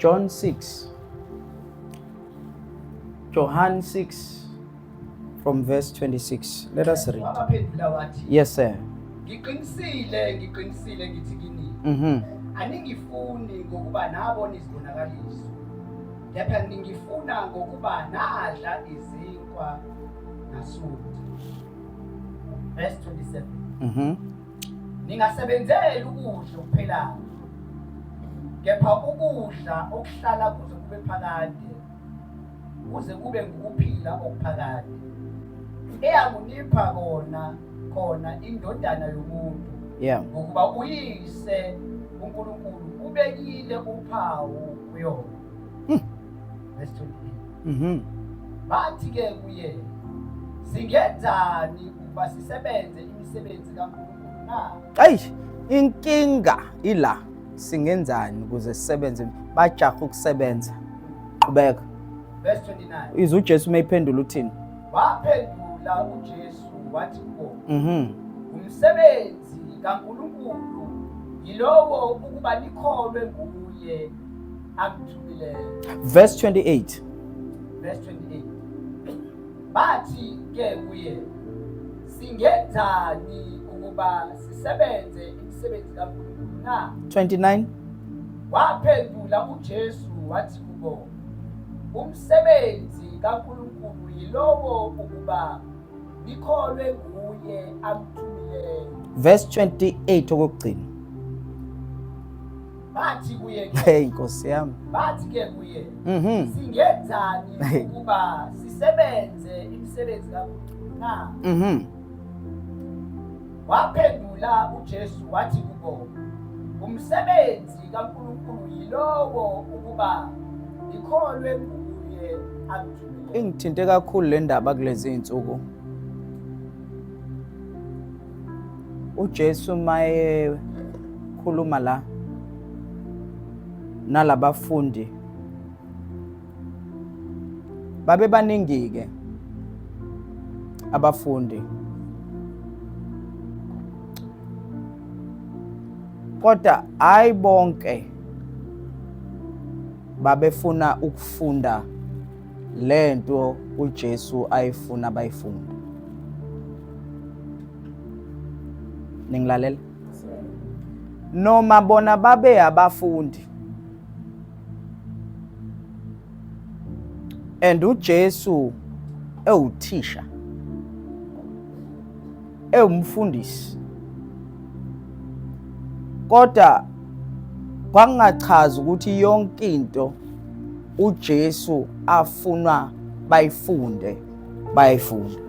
John 6. John 6 from verse 26. Let us read. Yes, sir. Ngiqinisile ngithi kini. Aningifuni ngokuba nabona izibonakaliso. Kepha ningifuna ngokuba nadla izinkwa nasutha. Verse 27. Ningasebenzeli ukudla okuphelayo. Kepha ukudla okuhlala kuze kube phakade. Kuze kube ngukuphila okuphakade. Eyangunipha khona indodana yomuntu. Yeah. Ngokuba uyise uNkulunkulu ubekile uphawu kuyona. Verse 28. Bathi ke kuye, singenzani ukuba sisebenze imisebenzi kaNkulunkulu na? Inkinga ila singenzani ukuze sisebenze bajaha ukusebenza. Qhubeka. Verse 29. Izu Jesu mayiphendula uthini? Waphendula uJesu wathi kubo, umsebenzi kaNkulunkulu yilowo ukuba nikholwe nguye amthumileyo. Verse 28. Verse 28. Bathi ke kuye, singenzani ukuba sisebenze imisebenzi kaNkulunkulu na? 29. Waphendula uJesu wathi kubo, umsebenzi kaNkulunkulu yilowo ukuba nikholwe nguye amthumileyo. Verse 28 okugcina. Bathi kuye, hey Nkosi yami. Bathi ke kuye, singenzani ukuba sisebenze imisebenzi kaNkulunkulu na? Waphendula uJesu wathi kubo, umsebenzi kaNkulunkulu yilowo ukuba nikholwe nguye amthumileyo. Ingithinte kakhulu le ndaba kulezi insuku. uJesu maye khuluma la nalabafundi babe baningi ke abafundi, kodwa hayi bonke babefuna ukufunda lento uJesu ayifuna bayifunda. Ningilalela? Noma bona babe abafundi and uJesu ewuthisha, ewumfundisi, kodwa kwangachaza ukuthi yonke into uJesu afuna bayifunde bayifunda.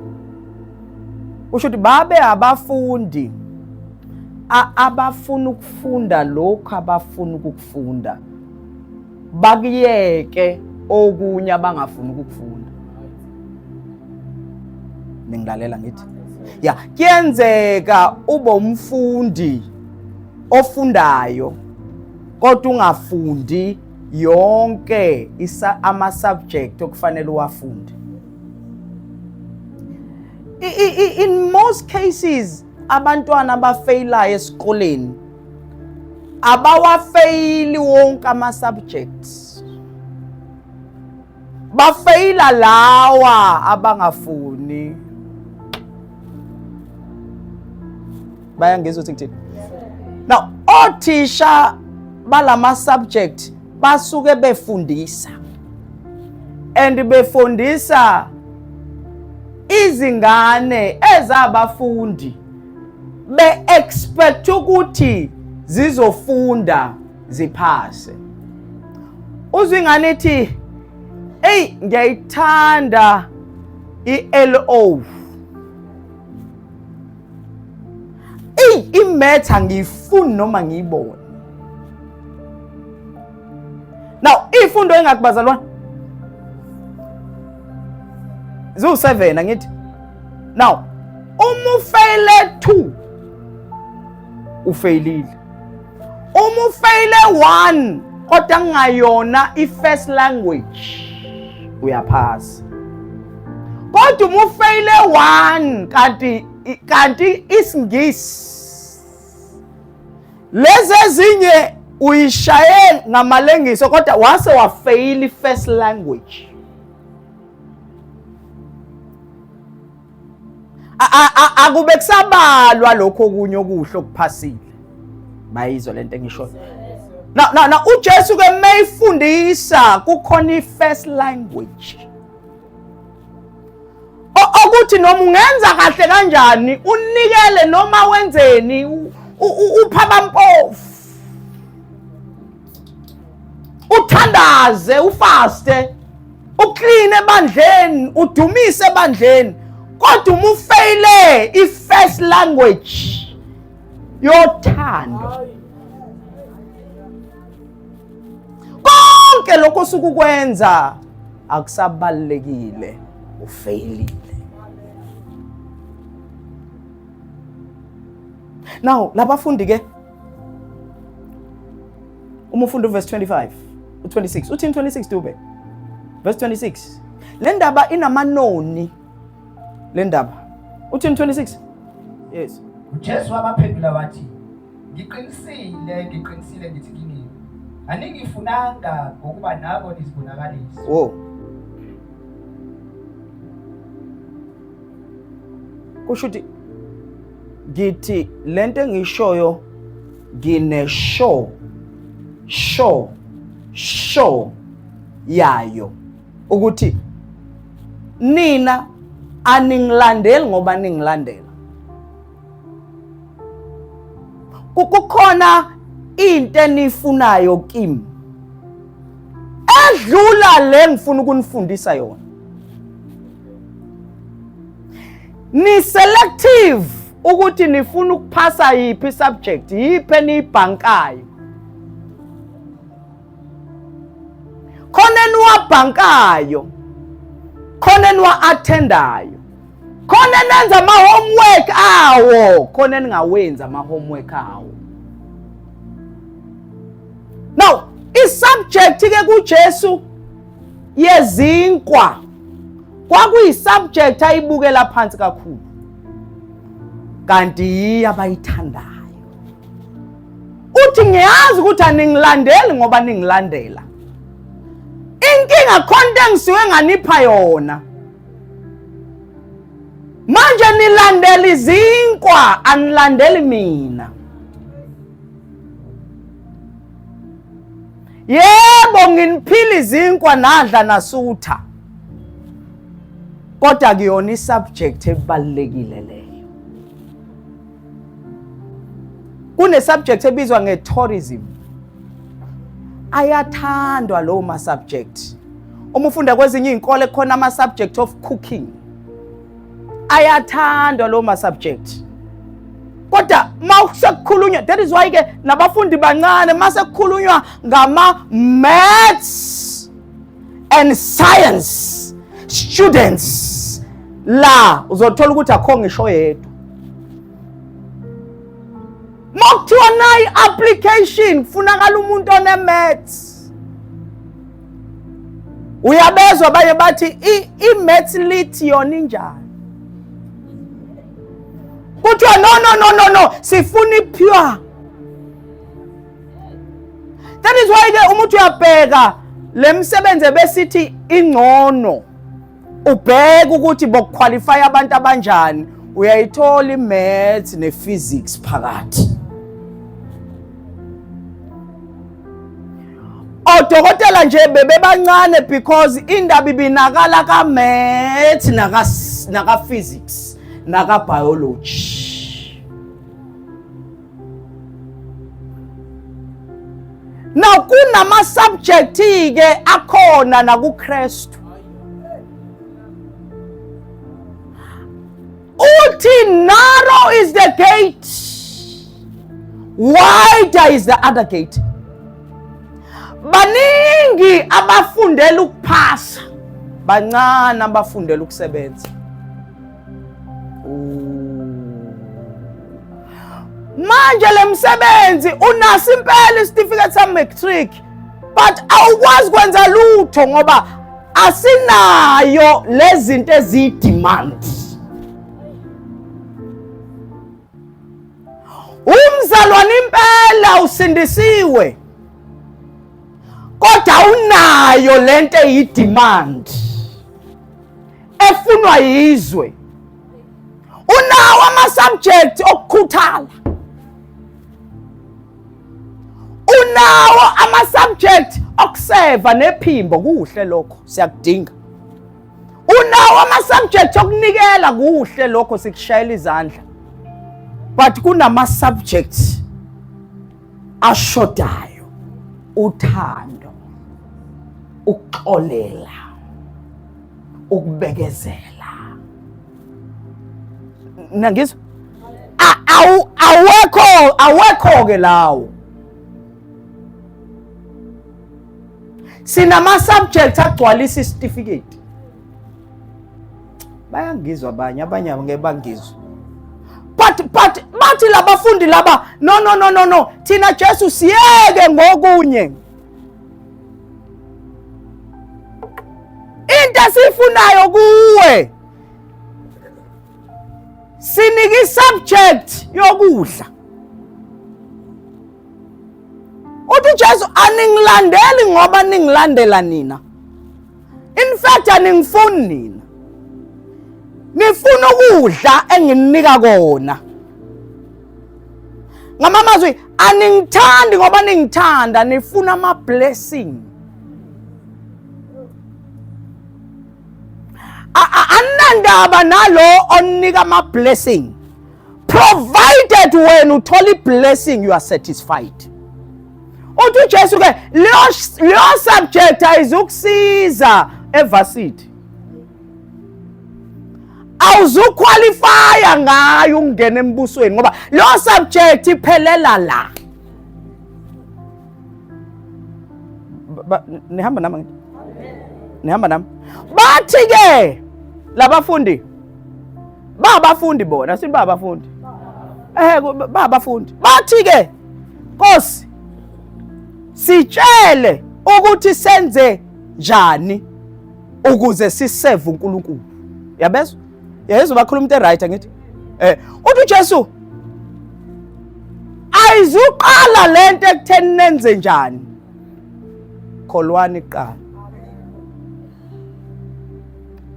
Usho ukuthi babe abafundi abafuna ukufunda lokho abafuna ukufunda, bakuyeke okunye abangafuni ukufunda. Ningilalela ngithi? Ya, kuyenzeka ube umfundi ofundayo kodwa ungafundi yonke ama subject okufanele uwafunde. In most cases abantwana abafeyilayo esikoleni abawafeyili wonke ama subjects, bafeyila lawa abangafuni. Bayangizwa ukuthi now othisha balama subject basuke befundisa and befundisa izingane ezabafundi be-expect ukuthi zizofunda ziphase. Uzingane ethi, "Hey, ngiyayithanda i-LO. I-maths angiyifuni noma ngiyibone." Now, ifundo engakubazalwana ziwu-7 angithi. Now, uma ufeyile 2 ufeyilile. Uma ufeyile 1 kodwa ngayona i-first language uyaphasa. Kodwa uma ufeyile 1 kanti isiNgisi, lezi ezinye uyishaye ngamalengiso kodwa wase wafail first language. Akube kusabalwa lokho okunye okuhle okuphasile. Bayizwa lento engisho. Na uJesu ke mayifundisa kukhona i-first language. Ukuthi noma ungenza kahle kanjani, unikele noma wenzeni, uphaba mpofu. Uthandaze, ufaste, uclean ebandleni, udumise ebandleni. Kodwa uma ufeyile i-first language yothando, konke lokho osukukwenza akusabalekile, ufeyilile. Now labafundi ke uma ufunda verse 25 u26 uthini 26 Dube verse 26 le ndaba inamanoni le ndaba uthini 26 yes uJesu wabaphendula wathi ngiqinisile ngithi kini aningifunanga ngokuba nabo nizibonakalise. Oh kushuthi githi lento engishoyo gine show yayo ukuthi nina aningilandeli ngoba ningilandela. Kukhona into enifunayo kimi edlula le ngifuna ukunifundisa yona. Ni selective ukuthi nifuna ukuphasa yipi subject, yipi enibhankayo. Khona niwabhankayo, khona niwa-attendayo, khona nenza ama-homework awo, khona ningawenza ama-homework awo. Now, i-subject ke kuJesu yezinkwa kwakuyi-subject ayibukela phansi kakhulu, kanti abayithandayo. Uthi ngiyazi ukuthi aningilandeli ngoba ningilandela. Inkinga khona engisuke nganipha yona. Manje nilandela izinkwa, anilandeli mina. Yebo nginiphila izinkwa nadla nasutha. Kodwa kuyona i-subject ebalekile leyo. Kune subject ebizwa nge-tourism. Ayathandwa lo ma subject. Uma ufunda kwezinye izinkole khona ama subject of cooking. Ayathandwa lo ma subject. Kodwa mawusekukhulunywa, that is why ke nabafundi bancane masekukhulunywa ngama maths and science students la uzothola ukuthi akho ngisho yedwa. Mokuthiwa nayi application kufunakala umuntu one maths. Uyabezwa abanye bathi i-maths lit yona injani. Kuthiwa no sifuna i-pure. That is why ke umuntu uyabheka lemsebenze besithi ingcono. Ubheka ukuthi bokuqualify abantu abanjani, uyayithola i-maths ne-physics phakathi. Odokotela nje bebe bancane because indaba ibinakala ka maths naka physics naka biology. Now kunama subject ke akhona na ku Kristu. Uthi narrow is the gate, wider is the other gate. Baningi abafundela ukuphasa, bancane abafundela ukusebenza. Manje lemsebenzi unaso impela isitifiketi sa-matric but awukwazi kwenza lutho ngoba asinayo lezinto ezidemand. Umzalwane impela usindisiwe kodwa unayo lento eyidemand efunwa yizwe. Unawo ama-subject okukhuthala. Unawo ama-subject okuseva nephimbo, kuhle lokho, siyakudinga. Unawo ama-subject okunikela, kuhle lokho, sikushayela izandla. But kunama-subject ashodayo: uthando, ukuxolela, ukubekezela. Nangizwa? Awekho ke lawo. Sinama-subject agcwalisa isitifiketi. Bayangizwa abanye ngeke bangizwe. But bathi labafundi laba, no, thina Jesu siyeke ngokunye. Into esifunayo kuwe siniki subject yokudla. Uthi Jesu, aningilandeli ngoba ningilandela nina. In fact aningifuni nina. Nifuna ukudla engininika kona. Ngamamazwi, aningithandi ngoba ningithanda, nifuna ama-blessing. Anandaba nalo onika ama-blessing. Provided when uthola i-blessing you are satisfied. Uthi Jesu ke leyo subject ayizukusiza evasithi. Awuzuqualifya ngayo ungena embusweni ngoba leyo subject iphelela la. Nihamba nami. Nihamba nami. Bathi ke labafundi babafundi bona, sithi babafundi. Babafundi. Bathi ke Nkosi, sitshele ukuthi senze njani ukuze siseve uNkulunkulu. Yabezwa? Yezwa bakhuluma into right ngithi. Uthi Jesu ayizuqala lento ekutheni nenze njani. Kholwani qala.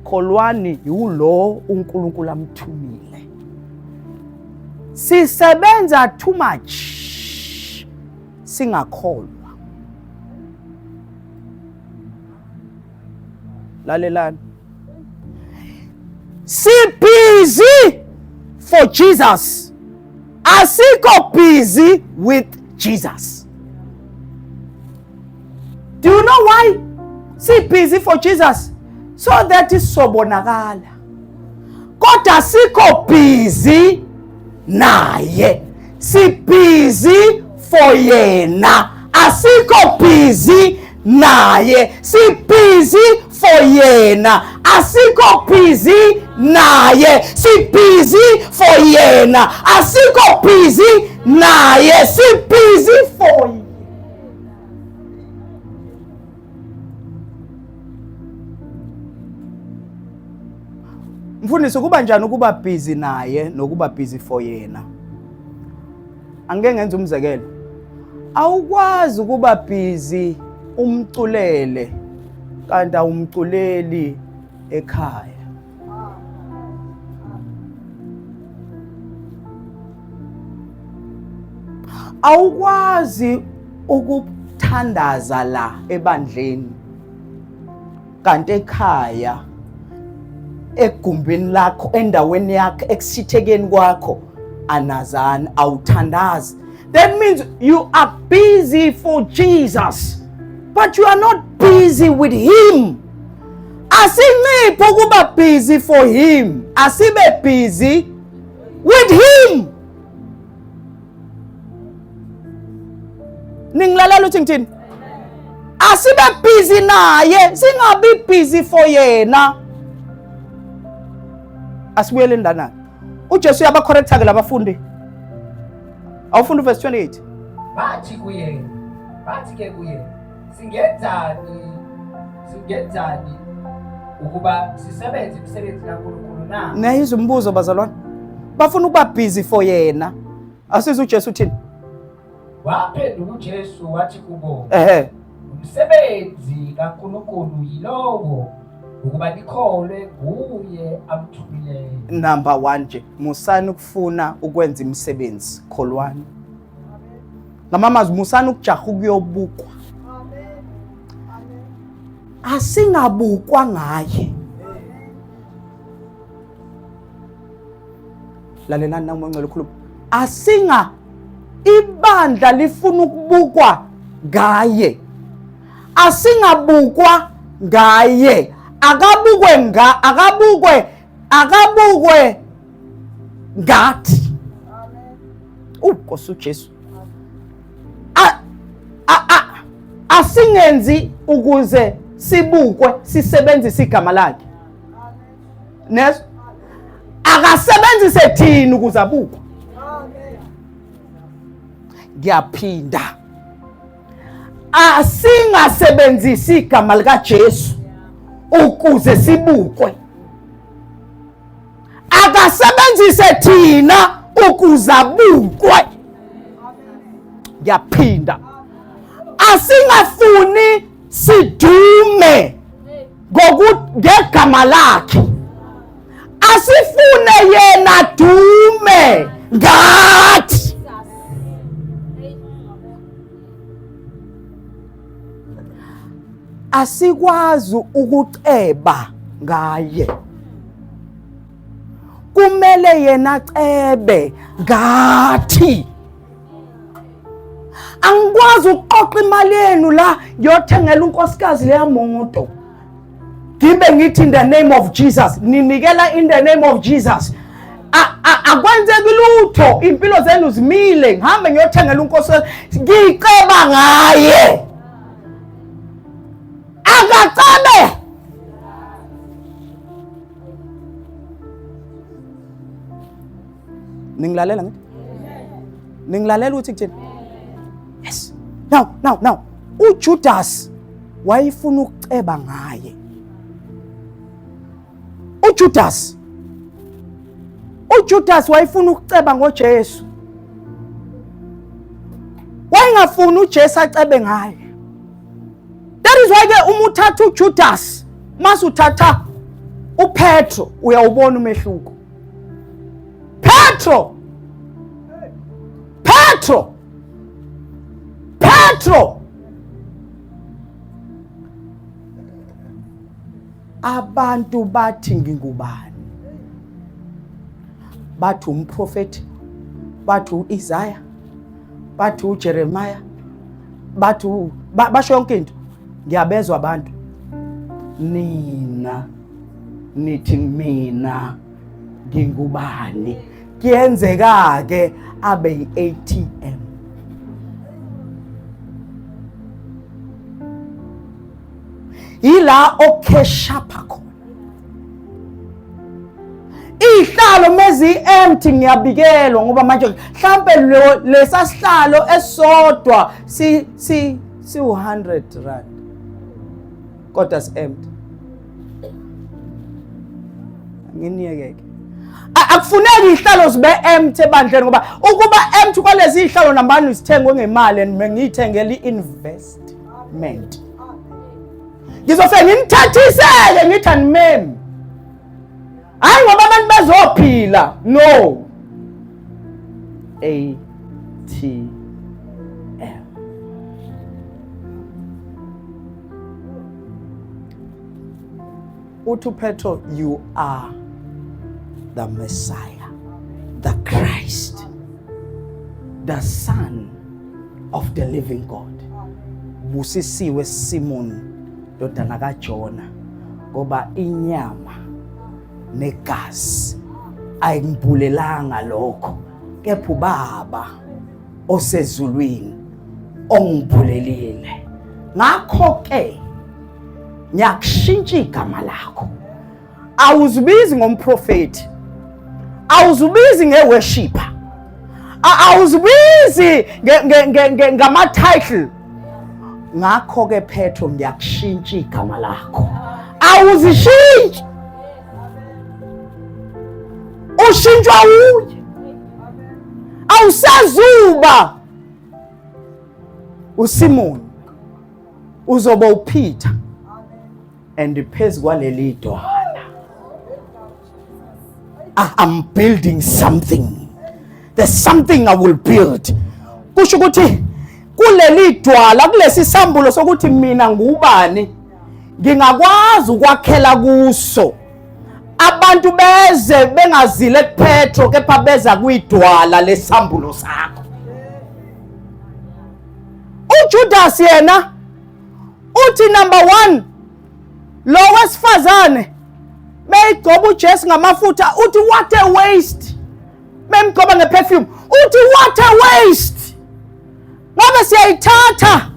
Kholwani yulo uNkulunkulu amthumile. Sisebenza too much singakholwa. Lalelani. Si busy for Jesus. Asiko busy with Jesus. Do you know why? Si busy for Jesus. So that is sobonakala. Kodwa siko busy naye. Si busy for yena. Asiko busy naye. Si busy for yena. Asiko busy naye. Si busy for yena. Asiko busy naye. Si busy for yena. Mfundisi, kuba njani ukuba busy naye nokuba busy for yena? Angeke ngenze umzekelo. Awukwazi ukuba busy umculele kanti awumculeli ekhaya. Awukwazi ukuthandaza la ebandleni kanti ekhaya egumbini lakho, endaweni yakho, ekusithekeni kwakho anazana, awuthandazi. That means you are busy for Jesus, but you are not busy with him. Asinciphe ukuba busy for him, asibe busy with him. Ningilalela uthi ngithini? Asibe busy naye, singabi busy for yena. Asibuyele ndana. uJesu yabacorrecta ke labafundi. Awufunda verse 28. Bathi ke kuye, singenzani ukuba sisebenze imisebenzi kaNkulunkulu na? Nayizwa umbuzo bazalwane. Bafuna ukuba busy for yena. Asizwe uJesu uthini? Waphenduka uJesu wathi kubo, umsebenzi kaNkulunkulu yilowo ukuba nikholwe kuye amthumileyo. Number 1 nje, musani ukufuna ukwenza imisebenzi, kholwani. Ngamamazwi musani ukujaha ukuyobukwa. Asingabukwa ngaye. Lalelani na uMoya Ngcwele ukhuluma. Ibandla lifuna ukubukwa ngaye. Asingabukwa ngaye. Akabukwe ngathi. Nkosi uJesu. Asingenzi ukuze sibukwe, sisebenzise igama lakhe. Neso akasebenzise thina ukuze abukwe. Ngiyaphinda. Asingasebenzisi igama lika Jesu ukuze sibukwe. Akasebenzise thina ukuze abukwe. Ngiyaphinda. Asingafuni sidume ngegama lakhe. Asifune yena dume ngathi. Asikwazi ukuceba ngaye. Kumele yena cebe ngathi. Angikwazi ukuqoqa imali yenu la ngiyothengela unkosikazi leya moto. Ngibe ngithi in the name of Jesus. Ninikela in the name of Jesus. Akwenzeki lutho, impilo zenu zimile. Ngihambe ngiyothengela unkosikazi, ngiceba ngaye. Akacabe. Ningilalela ngithi? Ningilalela uthi kuthini? Yes. Now. uJudas wayefuna ukuceba ngaye. uJudas wayefuna ukuceba ngoJesu. Wayengafuni uJesu acebe ngaye. That is why ke uma uthatha uJudas, masuthatha uPetro, uyawubona umehluko. Petro. Abantu bathi ngingubani? Bathi umprofeti, bathi uIsaiah, bathi uJeremiah, bathi basho yonke into. Ngiyabezwa abantu. Nina nithi mina ngingubani? Kuyenzeka ke abe yi-ATM. Ila okeshapha khona. Ihlalo mezi empty ngiyabikelwa ngoba manje mhlambe lesasihlalo esodwa si 100 rand. Kodwa si empty. Nginiyeke. Akufuneki ihlalo zibe empty ebandleni ngoba ukuba empty kwalezi ihlalo nambani isithengwe ngemali ngiyithengela i-investment. Ngizofika ngimthathisele ngithi animem. Hayi ngoba abantu bazophila. No. ATM. Uthi Petro, you are the Messiah, the Christ, the Son of the living God. Busisiwe Simon ndodana kaJona ngoba inyama negazi ayingibulelanga lokho, kepha uBaba osezulwini ongibulelile. Ngakho ke ngiyakushintsha igama lakho. Awuzibizi ngomprofeti, awuzibizi ngeworshipper, awuzibizi ngama title. Ngakho ke Petro ngiyakushintsha igama lakho. Awuzishintshi, ushintshwa uye. Awusazuba uSimon, uzobe uPeter and phezu kwaleli dwala I'm building something. There's something I will build. Kusho ukuthi kuleli dwala kulesi sambulo sokuthi mina ngubani ngingakwazi ukwakhela kuso abantu beze bengazile kuPetro kepha beza kwidwala lesambulo sakho. uJudas yena uthi number 1 lo wesifazane meyigcoba uJesu ngamafutha uthi what a waste. Memgcoba ngeperfume uthi what a waste. Ngabe siyayithatha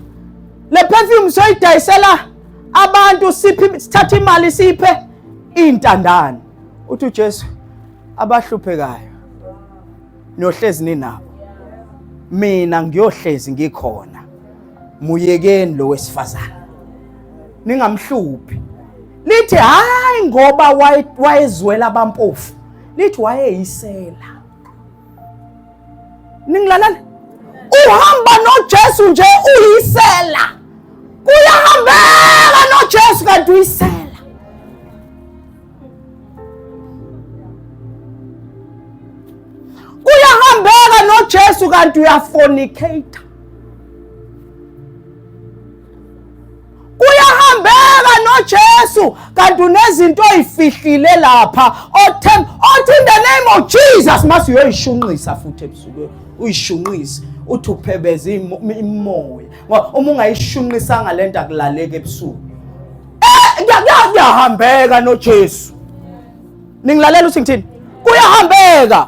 le perfume soyidayisela abantu sithatha imali siphe intandane. Uthi uJesu abahluphekayo nohlezi ninabo mina ngiyohlezi ngikhona muyekeni lo wesifazane ningamhluphi. Lithi hayi ngoba wayezwela abampofu lithi wayeyisela. Ningilalala uhamba noJesu nje uyisela kuyahambeka noJesu kanti uyisela. Kuyahambeka noJesu kanti uyafornicate. Kuyahambeka noJesu kanti unezinto oyifihlile lapha othi in the name of Jesus mase uyoyishunqisa futhi ebusuku uyishunqisa uthi uphebeza imoya uma ungayishunqisanga lento akulaleke ebusuku kuyahambeka noJesu. Ningilalela uthi ngithini kuyahambeka.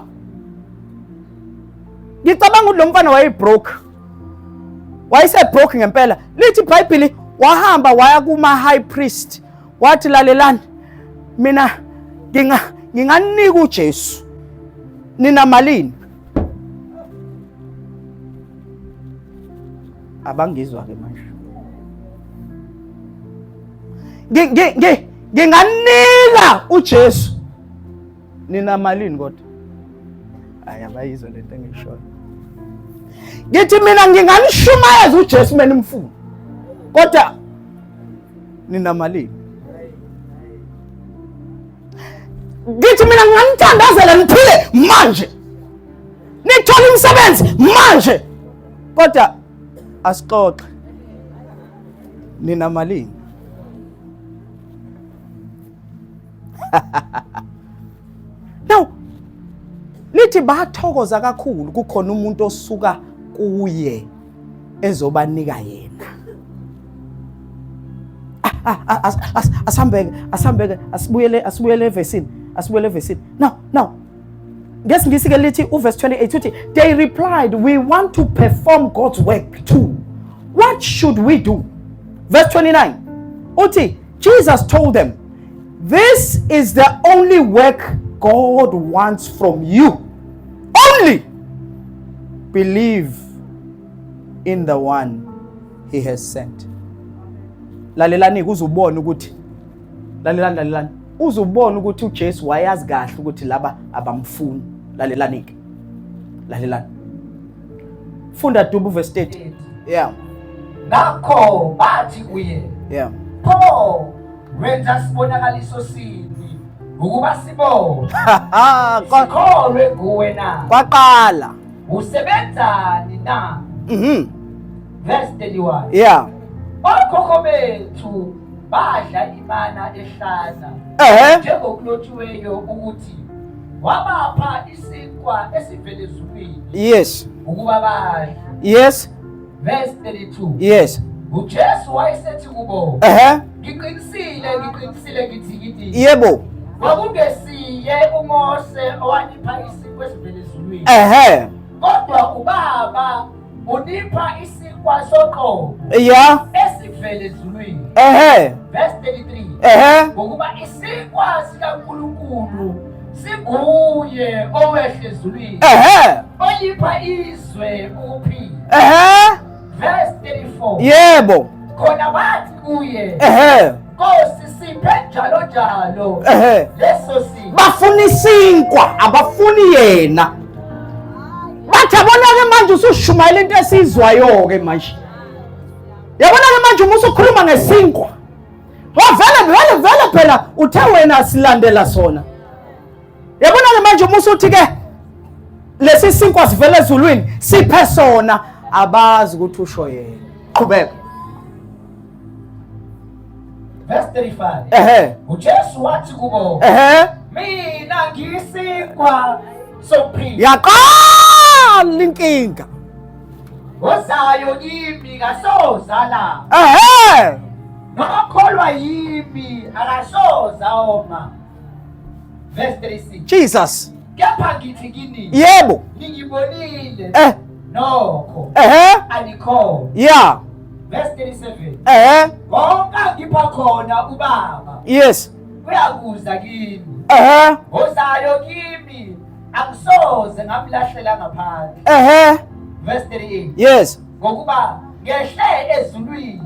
Ngicabanga ukuthi lo mfana wayebroke wayesebroke ngempela. Lithi iBhayibheli wahamba waya kuma high priest wathi lalelani mina nginganika uJesu nina malini. Abangizwa ke manje nginganika uJesu nina malini kodwa abayizwa lento engishoyo. Ngithi mina nginganishumayeza uJesu mina nimfuna kodwa nina malini. Ngithi mina nginganithandazela niphile manje nithola umsebenzi manje kodwa asixoxe nina malini. Now lithi bathokoza kakhulu kukhona umuntu osuka kuye ezobanika yena. Asambeke asibuyele evesini. Now ngesingisi ke lithi uverse 28 uthi they replied we want to perform God's work too. What should we do? Verse 29 uthi Jesus told them this is the only work God wants from you. Only believe in the one he has sent. Lalelani uzubona ukuthi lalelani uzubona ukuthi uJesu wayazi kahle ukuthi laba abamfuni. Lalelani funda dubu verse 30. Yeah. Ngakho bathi kuye. Yeah. Pho wenza sibonakaliso sini ukuba sibone. Sikholwe kuwe na. Kwaqala. Usebenzani na? Verse 31. Yeah. Okhokho bethu badla imana ehlana. Njengokulotshiweyo ukuthi wabapha isinkwa esivele ezulwini. Yes. Ukuba badle. Yes. Verse 32. Yes. uJesu wayesethi kubo. Ngiqinisile ngithi. Yebo. Kwakungesiye uMose owanipha isinkwa esivele ezulwini. Kodwa uBaba unipha isinkwa soqobo. Yeah. Esivele ezulwini. Verse 33. Ngokuba isinkwa sikaNkulunkulu singuye owehle ezulwini. Oyipha izwe ukuphila. Verse 34. Yebo. Khona bathi kuye. Nkosi siphe njalo. Leso si. Bafuna isinkwa abafuni yena. Bathi abona ke manje usushumayela into esizwayo ke manje. Yabona-ke manje uma usukhuluma ngesinkwa, vele phela uthe wena silandela sona. Yabona-ke manje uma usuthi-ke lesi sinkwa sivele ezulwini siphe sona, abazi ukuthi usho yena. Qhubeka. Verse 35. uJesu wathi kubo, mina ngiyisinkwa sokuphila. Yaqala inkinga. Ozayo kimi kasozala. Nokholwa yimi akasoza oma. Verse 36. Jesus. Kepha ngithi kini, Yebo. ningibonile nokho anikho. Yeah. Verse 37. Konke ngipha khona ubaba Yes. uyakuza kimi. Ozayo kimi akusoze ngamlahlela ngaphandle. Verse 38. Yes. Ngokuba ngehle ezulwini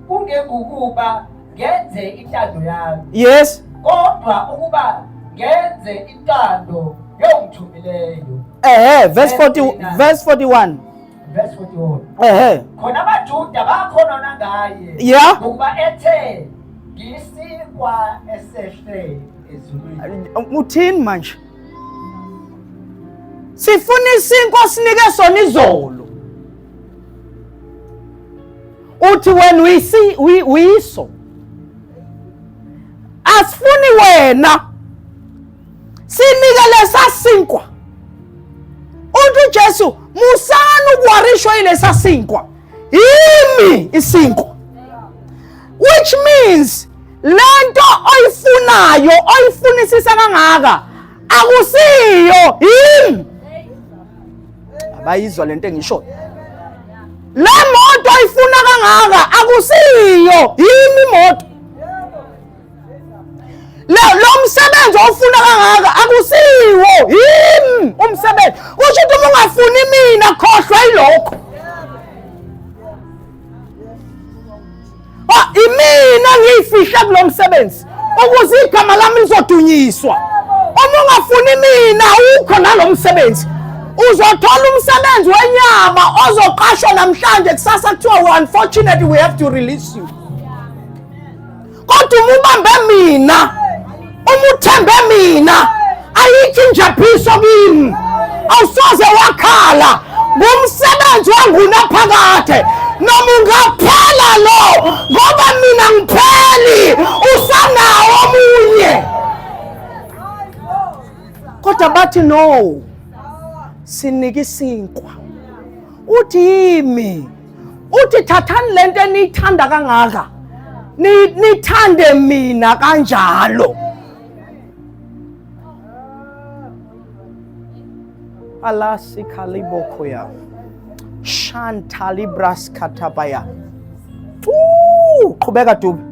kungekukuba ngenze intando yami. Yes. Kodwa ukuba ngenze intando yongithumileyo. Verse 41. Verse 41. Khona abaJuda bakhonona ngaye. Yeah. Ngokuba ethe ngiyisinkwa esehle ezulwini. Uthini manje? Sifuna isinkwa sinike sona izolo. Uthi when we see we saw. Asifuni wena. Sinike lesasinkwa. Uthi Jesu musana ukwarishwa ilesa sinkwa. Yimi isinkwa. Which means lento oyifunayo oyifunisisa kangaka akusiyo yimi. Abayizwa lento engisho. Le moto oyifuna kangaka akusiyo yimi imoto. Lo msebenzi ofuna kangaka akusiwo yimi umsebenzi. Kusho ukuthi uma ungafuni mina khohlwa ilokho. Imina ngiyifihla kulo msebenzi ukuze igama lami lizodunyiswa. Uma ungafuni mina ukho nalo msebenzi. Uzothola umsebenzi wenyama ozoqashwa namhlanje kusasa kuthiwa unfortunately we have to release you. Kodwa uma ubambe mina, uma uthembe mina, ayikho injabuliso kimi. Awusoze wakhala ngumsebenzi wangunaphakade. Noma ungaphela lo ngoba mina ngipheli usanawo omunye. Kodwa bathi no. Sinike isinkwa. Uthi yimi. Uthi thathani lento eniyithanda kangaka. Nithande mina kanjalo. Alasi kaliboko ya. Shantali braskatabaya. Qhubeka dubi.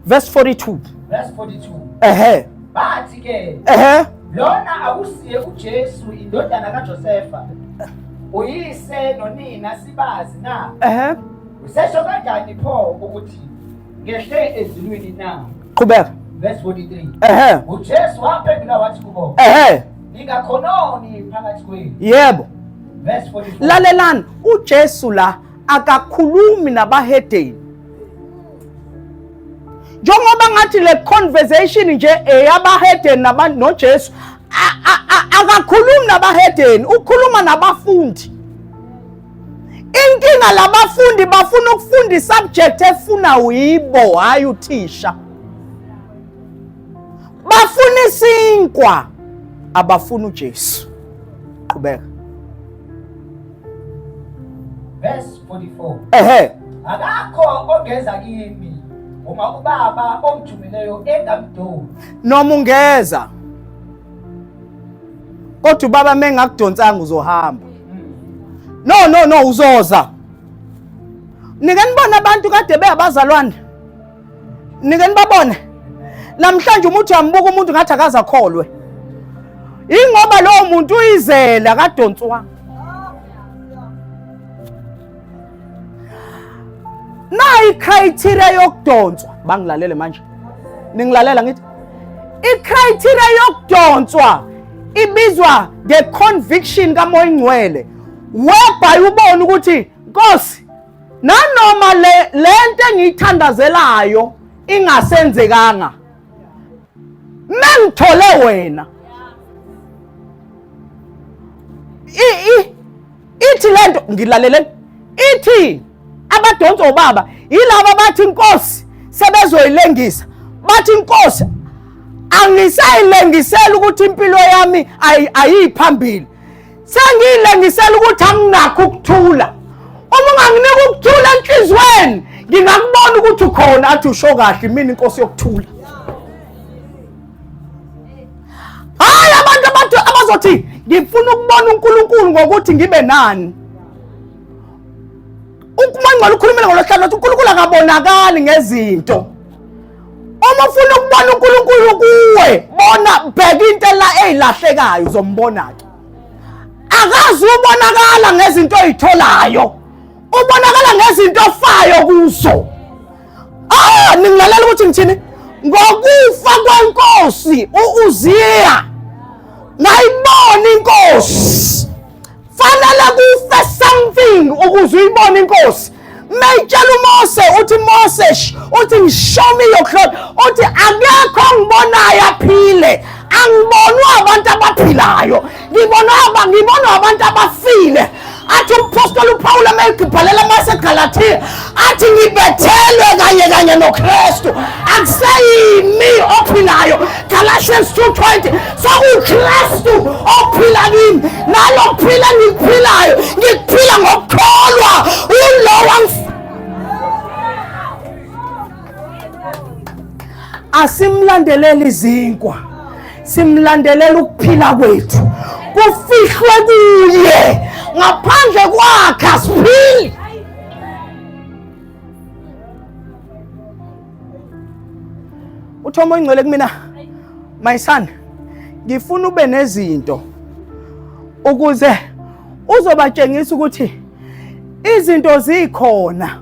Verse 42. Verse 42. Bathi ke. Lona akusiye uJesu indodana kaJosefa. Uyise nonina sibazi na. Usesho kanjani pho ukuthi ngehle ezulwini na? Qhubeka. Verse 43. uJesu waphendula wathi kubo. Ningakhononi phakathi kwenu. Yebo. Verse 44. Lalelani, uJesu la akakhulumi nabahedeni. Njengoba ngathi le conversation nje eyabahedeni nabantu noJesu akakhulumi nabahedeni, ukhuluma nabafundi. Inkinga labafundi bafuna ukufunda isubject efuna uyibo hayi uthisha. Bafuna isinkwa abafuna uJesu. Qhubeka. Verse 44. Akakho ongeza kimi uma ubaba omthumileyo engamdoni. Noma ungeza. Kodwa ubaba mengakudonsanga uzohamba. No uzoza. Nike nibona abantu kade beabazalwane. Nike nibabone. Namhlanje umuntu uyambuka umuntu ngathi akaza kholwe. Ingoba lo muntu uyizela kadonswa. Na icriteria yokudonswa bangilalele manje. Ningilalela ngithi icriteria yokudonswa ibizwa the conviction kaMoya Ngcwele. Whereby ubona ukuthi Nkosi nanoma lento engiyithandazelayo ingasenzekanga, mengithole wena ithi lento ngilaleleni, ithi abadonso baba yilabo bathi inkosi sebezoyilengisa, bathi inkosi angisayilengisela ukuthi impilo yami ayiphambili, sengiyilengisela ukuthi anginakho ukuthula. Uma unganginika ukuthula enhlizweni ngingakubona ukuthi ukhona, athi usho kahle mina inkosi yokuthula. Hayi abantu abazothi ngifuna ukubona uNkulunkulu ngokuthi ngibe nani. Ukumangala ukhulumela ngolosihlanu ukuthi uNkulunkulu akabonakali ngezinto. Uma ufuna ukubona uNkulunkulu kuwe, bona bheka into ezilahlekayo uzombona ke. Akazi ubonakala ngezinto ezitholayo, ubonakala ngezinto ofayo kuzo. Ningilalela ukuthi ngithini? Ngokufa kwenkosi uZiya ngayibona inkosi, fanele kufe something ukuze uyibone inkosi. Mayitshela uMose uthi Moses uthi show me your cloud, uthi akekho ngibonayo aphile, angibonwa abantu abaphilayo, ngibona abantu abafile. Athi umpostoli uPaul amekubhalela amaseGalatia athi ngibethelwe kanye noKristu, akuseyimi ophilayo. Galatians 2:20, so uKristu ophila kimi, nalo kuphila ngikuphilayo ngikuphila ngokukholwa ulo. Asimlandeleli izinkwa, simlandelela ukuphila kwethu kufihlwe kuye, ngaphandle kwakhe asiphili. uThomo ingcwele kumina, my son, ngifuna ube nezinto ukuze uzobatshengisa ukuthi izinto zikhona,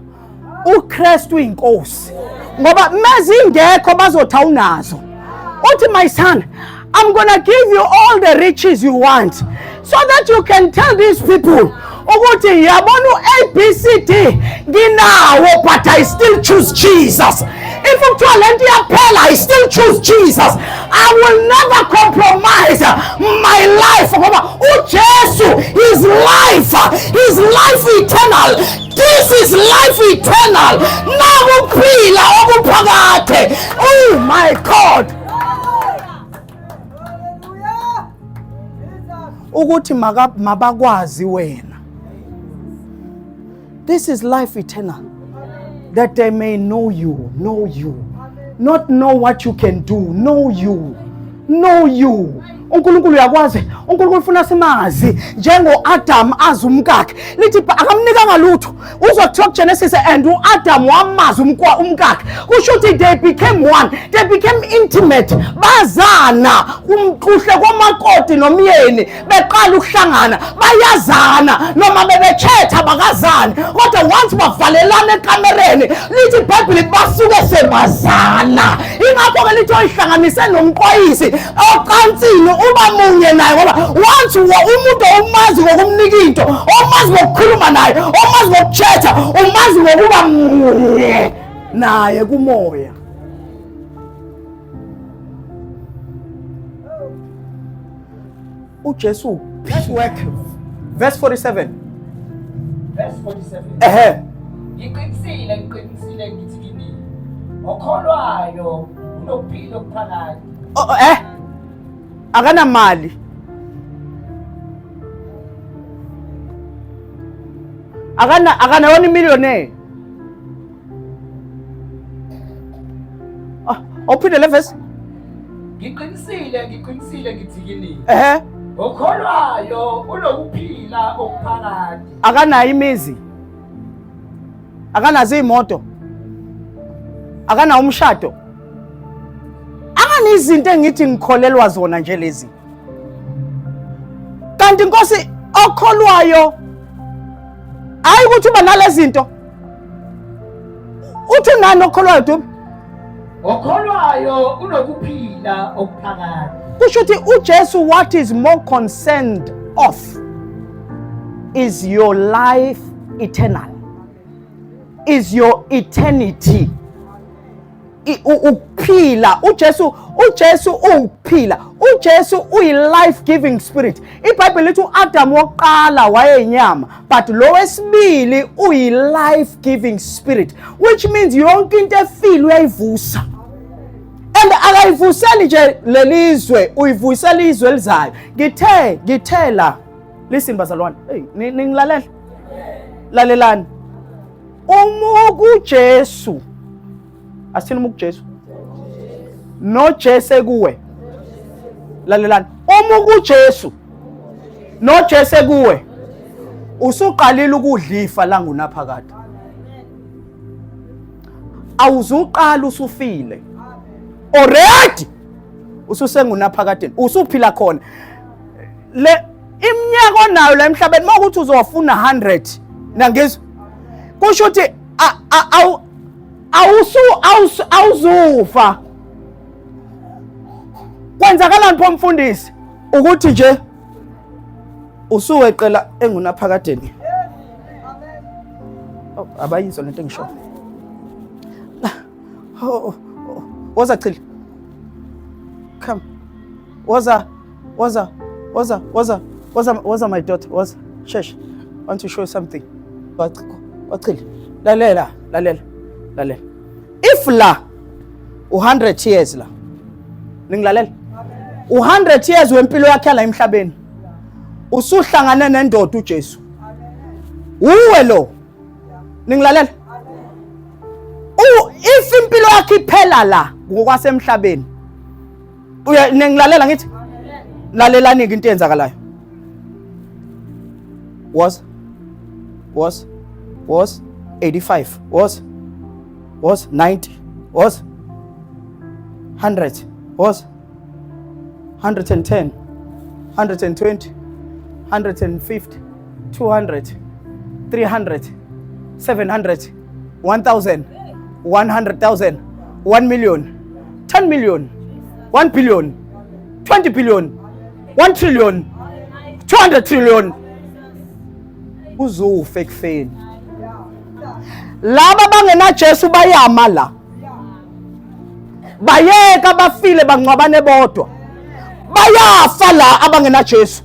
uKristu inkosi. Ngoba mezingekho bazotha unazo. Uthi my son, I'm gonna give you all the riches you want so that you can tell these people ukuthi yabona uABCD nginawo, but I still choose Jesus. If kuthiwa lento iyaphela, I still choose Jesus. I will never compromise my life ngoba uJesu is life eternal. This is life eternal. Nakuphila okuphakade. Oh my God. Ukuthi mabakwazi wena. This is life eternal, that they may know you, not know what you can do, know you. uNkulunkulu uyakwazi, uNkulunkulu ufuna simazi njengo-Adam azi umkakhe. Lithi akamnikanga lutho. Uzokuthiwa kuGenesis and uAdam wamazi umkakhe. Kusho ukuthi they became one, they became intimate. Bazana kuhle kwamakoti nomyeni, beqala ukuhlangana, bayazana noma bebechetha bakazana. Kodwa once bavalelana ekamereni, lithi iBhayibheli basuke sebazana. Ingakho ke lithi oyihlanganise nomqwayisi ocansini uba munye naye, ngoba once umuntu omazi ngokumnika into, omazi ngokukhuluma naye, omazi ngokuthetha, umazi ngokuba munye naye kumoya. uJesu, let's work verse 47. Ngiqinisile ngithi kini, okholwayo unophilo okuphakade. Akana mali, akana wona millionaire. Ophinde le verse. Ngiqinisile ngithi kini, okholwayo unokuphila okuphakade. Akanayo imizi, akanazo imoto, akanawo umshado, akanizinto engithi ngikholelwa zona nje lezi. Kanti inkosi okholwayo hayi ukuthi uba nalezi zinto. Uthi nani okholwayo Dube? Okholwayo unokuphila okuphakade. Kusho ukuthi uJesu what is more concerned of is your life eternal. is your eternity. Ukuphila, uJesu ukuphila, uJesu uyi-life giving spirit. iBhayibheli lithi uAdam wokuqala wayeyinyama, but lo wesibili uyi-life giving spirit, which means yonke into efile uyayivusa. And akayivuseli nje lelizwe, uyivusela izwe elizayo. Ngithela listen bazalwane, hey ningilalela, lalelani. Umuku Jesu, asithini umuku Jesu? No Jesu kuwe, lalelani. Umuku Jesu no Jesu kuwe, usuqalile ukudlifa la ngunaphakade. Awuzuqala usufile already, ususengunaphakade, usuphila khona. Le iminyaka onayo la emhlabeni mawukuthi uzofuna 100 nangizwe, kusho ukuthi awuzufa. Kwenzakalani pho mfundisi? Ukuthi nje usuweqela engunaphakadeni. Abayizwa lento engisho. Woza Chili, come. Woza my daughter. Woza, shesh, I want to show you something. Chili, lalela. If la 100 years la, ningilalela, 100 years wempilo yakhe la emhlabeni, usuhlangane nendoda uJesu. Uwe lo, ningilalela. If impilo yakhe iphela la ngokwasemhlabeni, ningilalela ngithi, lalelani into eyenzakalayo. Was 85, was 90, was 100, was 110, 120, 150, 200, 300, 700, 1,000, 100,000, 1 million, 10 million, 1 billion, 20 billion, 1 trillion, 200 trillion. Uzufe ekufeni. Laba bangena Jesu bayama la, bayeka bafile bangcwabane bodwa, bayafa la abangena Jesu.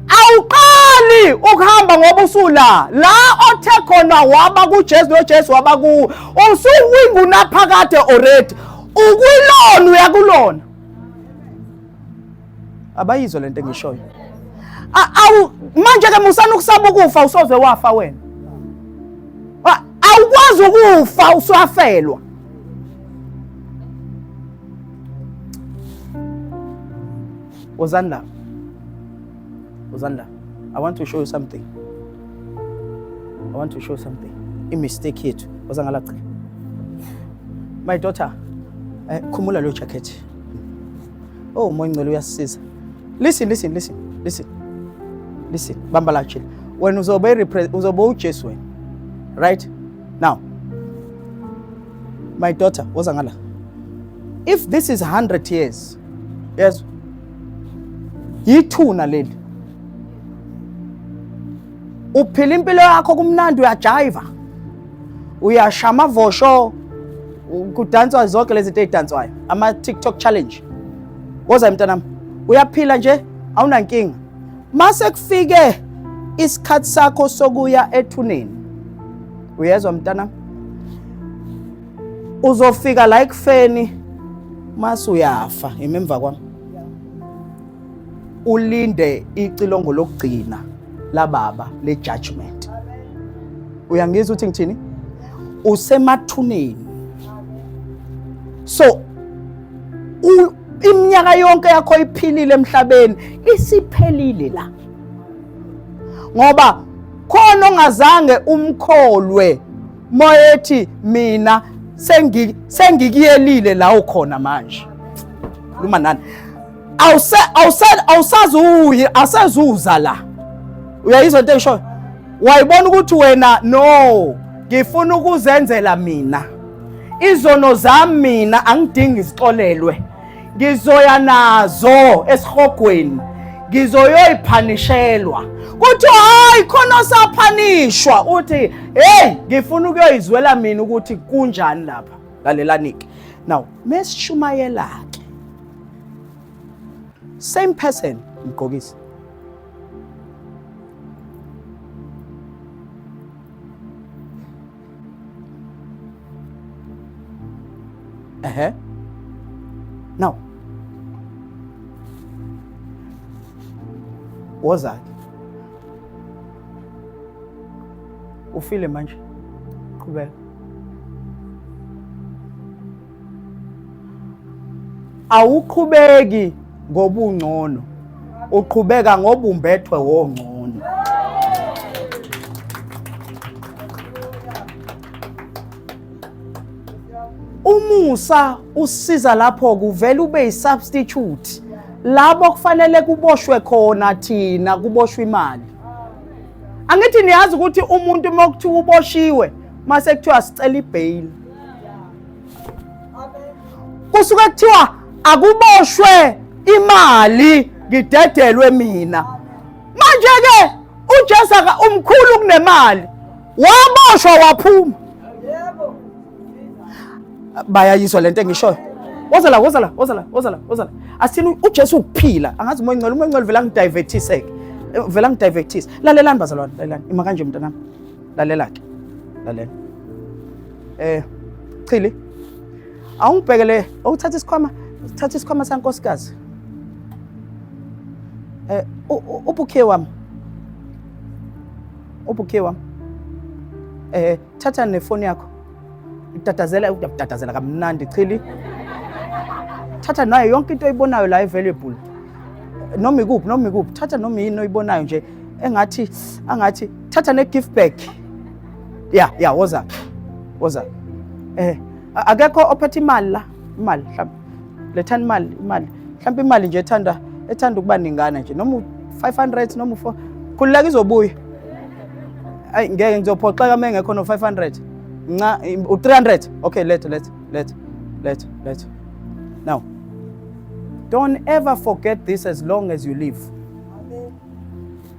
Awuqali ukuhamba ngoba usula la othe khona waba kuJesu noJesu waba ku, usuwingunaphakade already, ukulona uyakulona. Abayizwa lento engishoyo. Manje ke musana ukusaba ukufa usoze wafa wena. Awukwazi ukufa usafelwa. Uzanda, I want to show you something. A mistake here. My daughter, khumula lo jacket. Oh, moya ngcelo uyasisiza. Listen, bamba la chill. When uzobe uJesu wena. Right? Now, my daughter, wozangala. If this is 100 years, yes, yithuna leli. Uphila impilo yakho kumnandi, uyajiva. Uyashama vosho, kudanswa zonke lezi zinto ezidanswayo. Ama TikTok challenge. Woza mntanami, uyaphila nje, awunankinga. Mase kufike isikhathi sakho sokuya ethuneni. Uyezwa mntanami? Uzofika la ekufeni mase uyafa emva kwami. Ulinde icilongo lokugcina la baba le judgment. Uyangizwa uthi ngithini? Usemathuneni. So iminyaka yonke yakho iphilile emhlabeni isiphelile la. Ngoba khona ongazange umkholwe moyethi mina sengikiyelile la ukhona manje. Luma nani? Awusazuza la. Uyayizwa into engisho? Wayibona ukuthi wena no, ngifuna ukuzenzela mina. Izono zami mina angidingi isixolelwe. Ngizoya nazo esihogweni. ngizoyoyiphanishelwa. Kuthiwa hayi khona osaphanishwa, uthi hey ngifuna ukuyoyizwela mina ukuthi kunjani lapha. Lalelanike. Now mesishumayela ke same person Mgqokisi. Now wozake ufile manje, qhubeka. Awuqhubeki ngobungcono, uqhubeka ngoba umbethwe wongcono. Umusa usiza lapho kuvela ube yisubstitute labo kufanele kuboshwe khona thina kuboshwe imali. Angithi niyazi ukuthi umuntu mokuthiwa uboshiwe mase kuthiwa sicela ibail, kusuke kuthiwa akuboshwe imali ngidedelwe mina. Manje ke uJesu umkhulu kunemali, waboshwa waphuma. Bayayizwa lento engishoyo. Wozala. Asini uJesu ukuphila. Angazi umoya vela ngidivertise. Vela ngidivertise. Lalelani bazalwane, lalelani. Ima kanje mntanami. Lalela ke. Lalela. Chili. Awungibhekele, uthatha isikhwama sankosikazi. Ubukhe wami. Thatha nefoni yakho. Utatazela kamnandi Chili. Thatha nayo yonke into oyibonayo la available. Noma ikuphi. Thatha noma yini oyibonayo nje angathi thatha ne gift bag. Yeah, woza. Akekho ophethe imali la, imali mhlawumbe. Lethani imali. Mhlawumbe imali nje ethanda ukuba ningana nje. Noma 500 noma 4. Khulileka izobuya. Ayi ngeke ngizophoxeka mengekho no 500. U300. Okay, let. Now, don't ever forget this as long as you live.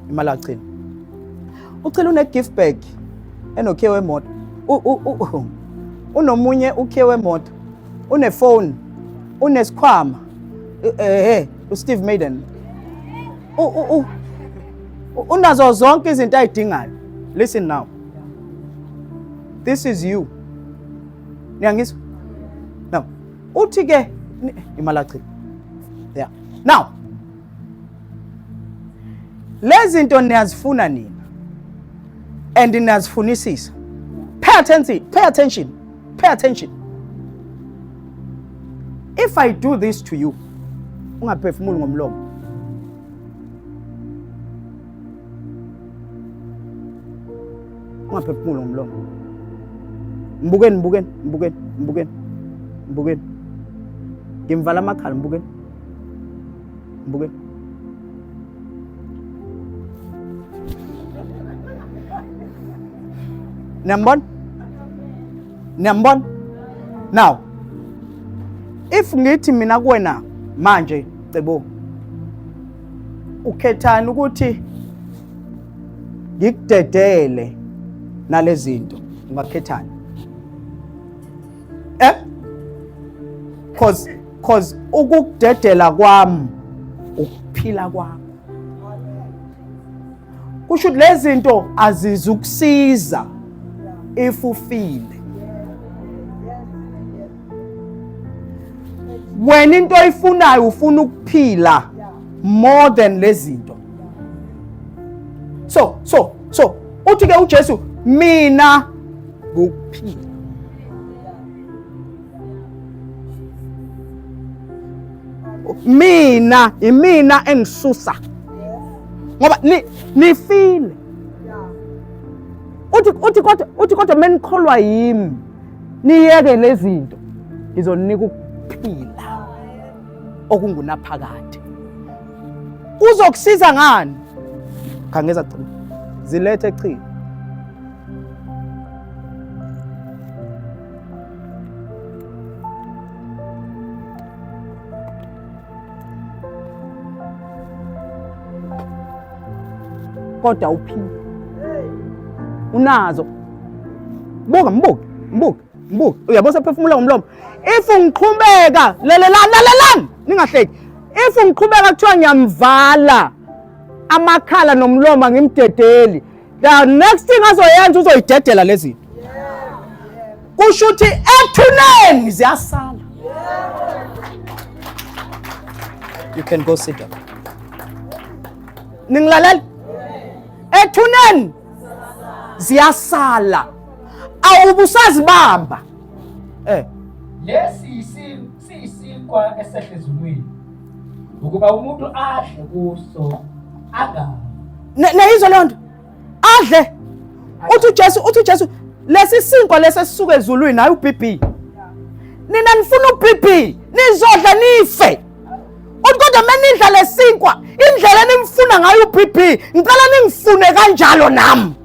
Imali agcina. Ucela une gift bag enokhe wemoto. Unomunye ukhe wemoto. Une phone. Unesikhwama. uSteve Maiden. Unazo zonke izinto ayidingayo. Listen now. This is you. Niyangizwa? Now, uthi ke imali agcina. Yeah. Now, lezi zinto niyazifuna nina. And niyazifunisisa. Pay attention. If I do this to you, ungaphefumuli ngomlomo. Ungaphefumuli ngomlomo. Mbukeni. Ngimvala amakhala mbukeni. Niyambona? Now, if ngithi mina kuwena manje cebo ukhethani ukuthi ngikudedele nalezi zinto, ungakhethani? Cause ukukudedela kwami ukuphila kwami. Kusho ukuthi lezi zinto azizukusiza if ufile. Wena into oyifunayo ufuna ukuphila more than lezi zinto. So uthi ke uJesu mina ukuphila. Imina engisusa. Ngoba nifile. Uthi kodwa menikholwa yimi niyeke lezi zinto ngizonika ukuphila okungunaphakade. Uzokusiza ngani? Khangeza chini. Zilethe chini. kodwa uphile. Unazo. Mbuka. Uyabona sephefumula ngomlomo. If ngiqhubeka, lalelani, ningahleki. If ngiqhubeka kuthiwa ngiyamvala amakhala nomlomo ngimdedeli. The next thing azoyenza uzoyidedela lezi. Kusho ukuthi ethuneni ziyasala. You can go sit down. Ningilalela? Ethuneni ziyasala. Awubusazibamba. Lesi siyisinkwa esehla ezulwini. Ukuba umuntu adle kuso angazi. Neyizwa leyo nto. Adle. Uthi Jesu lesi sinkwa lesisuka ezulwini hayi uBB. Nina nifuna uBB, nizodla nife. Kodwa menidla lesinkwa, indlela nimfuna ngayo uBB, ngicela ningifune kanjalo nami.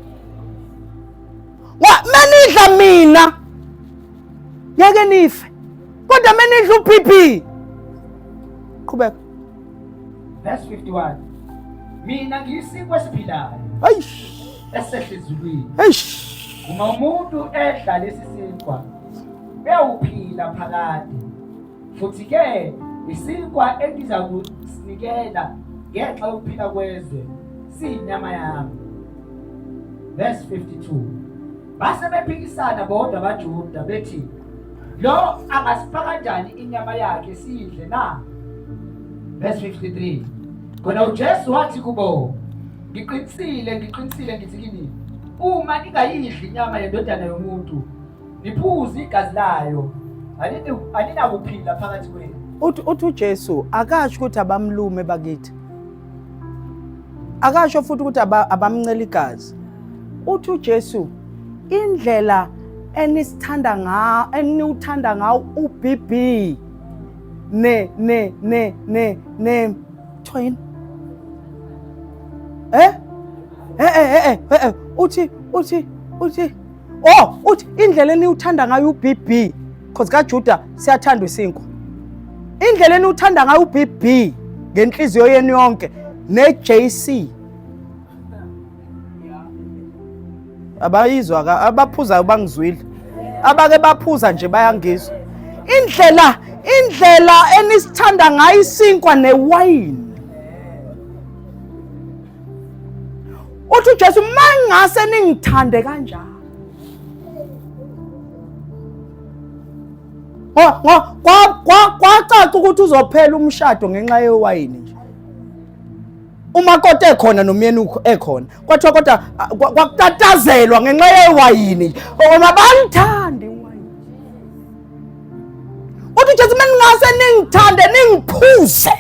Menidla mina ngeke nife. Kodwa menidla uBB. Qhubeka. Verse 51. Mina ngiyisinkwa esiphilayo. Esehla ezulwini. Uma umuntu edla lesi sinkwa, uyawuphila phakade. Futhi ke isinkwa engiza kusinikela ngenxa yokuphila kwezwe siyinyama yami. Verse 52. Base bephikisana bodwa abaJuda bethi, lo angasipha kanjani inyama yakhe sidle na? Verse 53. Khona uJesu wathi kubo, ngiqinisile ngithi kini, uma ningayidli inyama yendodana yomuntu, niphuze igazi layo, aninakuphila phakathi kwenu. Uthi uJesu akasho ukuthi abamlume bakithi. Akasho futhi ukuthi abamncela igazi. Uthi uJesu indlela eniuthanda ngawo uBB twin. Uthi indlela eniuthanda ngayo uBB because kaJuda siyathanda isinkwa. Indlela eniuthanda ngayo uBB ngenhliziyo yenu yonke neJC. Abayizwa abaphuzayo bangizwile. Abake baphuza nje bayangizwa. Indlela enisithanda ngayo isinkwa newayini. Uthi uJesu mangase ningithande kanjalo. Kwacaca ukuthi uzophela umshado ngenxa yewayini nje. Umakoti ekhona nomyeni ekhona. Kwathiwa kodwa kwakutatazelwa ngenxa yewayini. Ngoba banithanda iwayini. Uthi Jesu mangase ningithande ningiphuze.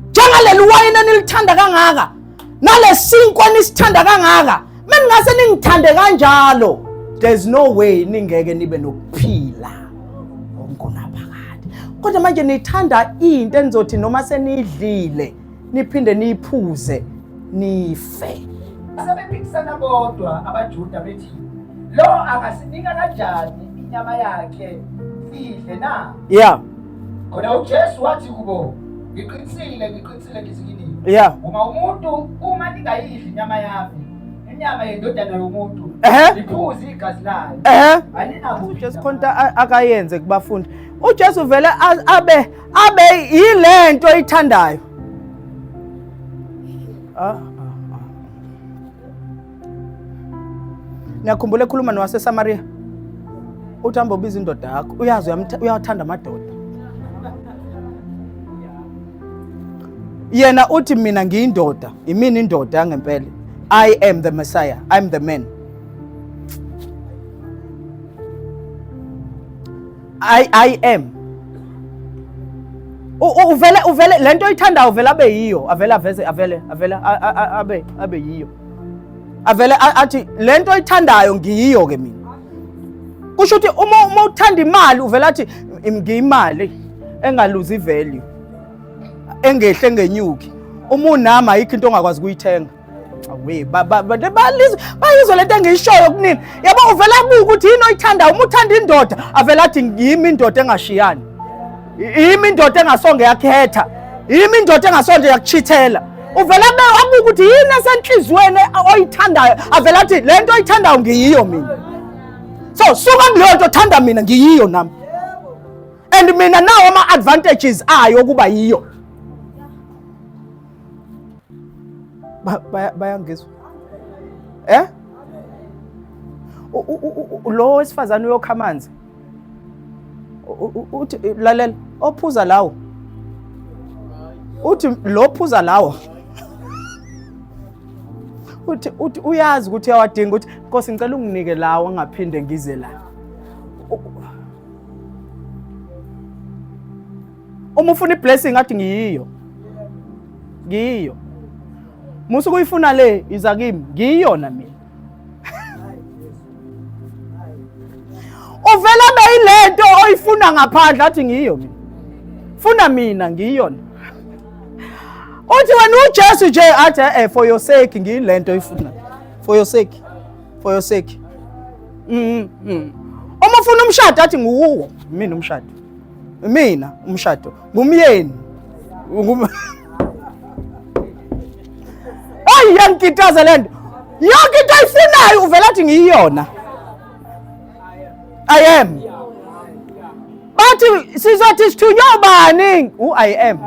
Njengaleli wayini enilithanda kangaka. Nalesinkwa nisithanda kangaka. Mangase ningithande kanjalo. There's no way ningeke nibe nokuphila. Kodwa manje nithanda into enizothi noma senidlile niphinde niyiphuze nife. Asebephikisana bodwa abaJuda bethi, lo akasinika kanjani inyama yakhe sidle na? Yeah. Khona uJesu wathi kubo, ngiqinisile ngithi kini. Yeah. Uma ningayidli inyama yami, inyama yendodana yomuntu, niphuze igazi layo. uJesu khona akayenze kubafundi. uJesu vele abe yilento oyithandayo. Ngiyakhumbula ekhuluma nowaseSamaria. Uthi hamba ubiza indoda yakho. Uyazi uyathanda amadoda. Yena uthi mina ngiyindoda, imini indoda ngempela. I am the Messiah. I'm the man. I am. Uvele lento oyithandayo vele abe yiyo, abe yiyo. Avele athi lento oyithandayo ngiyiyo ke mina. Kusho ukuthi uma uthanda imali uvela athi ngiyimali engaluzi value. Engehle ngenyuki. Uma unama ayikho into ongakwazi ukuyithenga. Awe bayizwa lento engiyishoyo kunini. Yabo uvela buka ukuthi yini oyithandayo. Uma uthanda indoda avela athi ngiyimi indoda engashiyani. Yimi indoda engasonge yakhetha. Yimi indoda engasonge yakuchithela. uvela abuka ukuthi yini esenhlizweni oyithandayo, avela athi lento oyithandayo ngiyiyo mina. So suka kuleyo nto thanda mina ngiyiyo nami. And mina nawo ama advantages ayo kuba yiyo. Bayangizwa? Lo wesifazane uyokha amanzi. Uthi lalela ophuza lawo. Uthi lo phuza lawo. Uthi uyazi ukuthi uyawadinga ukuthi Nkosi ngicela unginike lawo ngaphinde ngize la. Uma ufuna iblessing athi ngiyiyo. Ngiyiyo. Musu kuyifuna le iza kimi ngiyona mina. Uvela beyilento oyifuna ngaphandle athi ngiyiyo mina. Funa mina ngiyona. Uthi wena uJesu nje athi for your sake ngiyilento oyifuna. For your sake. For your sake. Uma ufuna umshado athi nguwo mina umshado. Mina umshado ngumyeni. Ay yankitaza lento. Yonke into ayifunayo uvela athi ngiyona. I am. Bathi sizothi sithunywa bani? I am.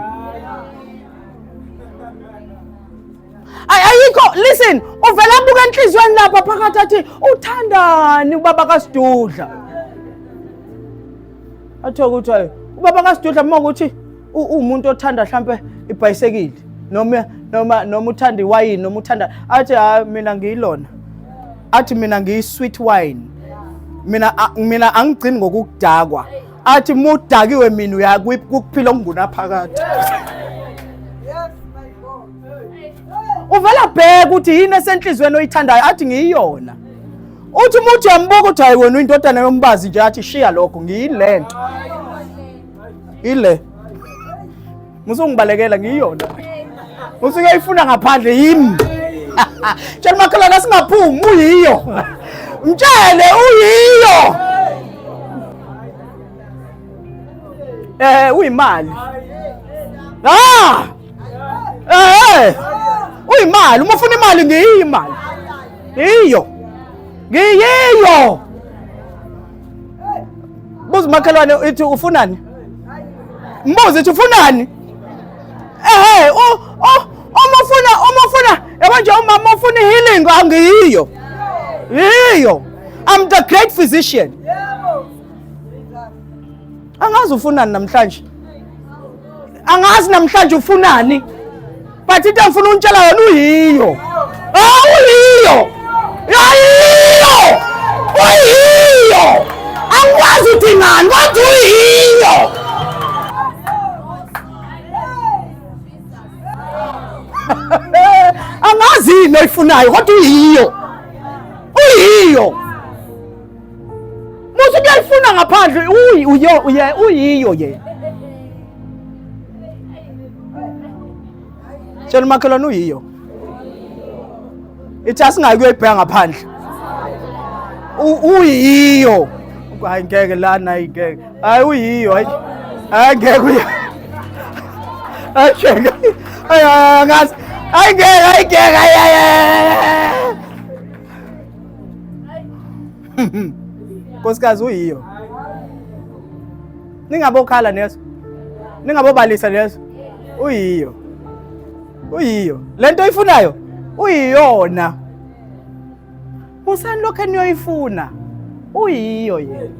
Ayikho, listen, uvela buka enhlizweni lapha phakathi athi uthandani ubaba kaSidudla. Athoka ukuthi ubaba kaSidudla uma ukuthi umuntu othanda mhlambe ibhayisekile noma uthanda iwayini noma uthanda athi mina ngiyilona. Athi mina ngiyi-sweet wine. Mina angigcini ngokudakwa. Athi mudakiwe mina uyakuphila okunguna phakathi. Uvela bheka ukuthi yini esenhlizweni oyithandayo athi ngiyiyona. Uthi muthi uyambuka ukuthi hayi wena uyindodana yombazi nje athi shiya lokho ngiyilento. Ile. Musungibalekela ngiyiyona. Musuke uyifuna ngaphandle yimi. Tshela makhala singaphumi uyiyo. Mtshele uyiyo. Uyimali. Uyimali, uma ufuna imali ngiyimali. Iyo. Ngiyiyo. Buza makhelwane uthi ufunani? Mbuzi uthi ufunani? Uma ufuna, yabo nje umama ufuna healing angiyiyo. Yiyo. I'm the great physician. Angazi ufunani namhlanje. Angazi namhlanje ufunani. But into ngifuna untshela wena uyiyo. Uyiyo. Yayiyo. Uyiyo. Angikwazi uthi ngani, kodwa uyiyo. Angazi into oyifunayo, kodwa uyiyo. Uyiyo. Musu kuyayifuna ngaphandle uyiyo ye. Tshela makhelwane uyiyo. Ithi asingayi kuyibheka ngaphandle. Uyiyo. Hayi ngeke lana ngeke. Hayi uyiyo hayi. Hayi ngeke uyiyo. Ashenge. Hayi ngazi. Hayi ngeke Nkosikazi uyiyo. Ningabokhala neso. Ningabobalisa leso. Uyiyo. Uyiyo. Lento oyifunayo uyiyona. Musani lokho eniyoyifuna. Uyiyo yena.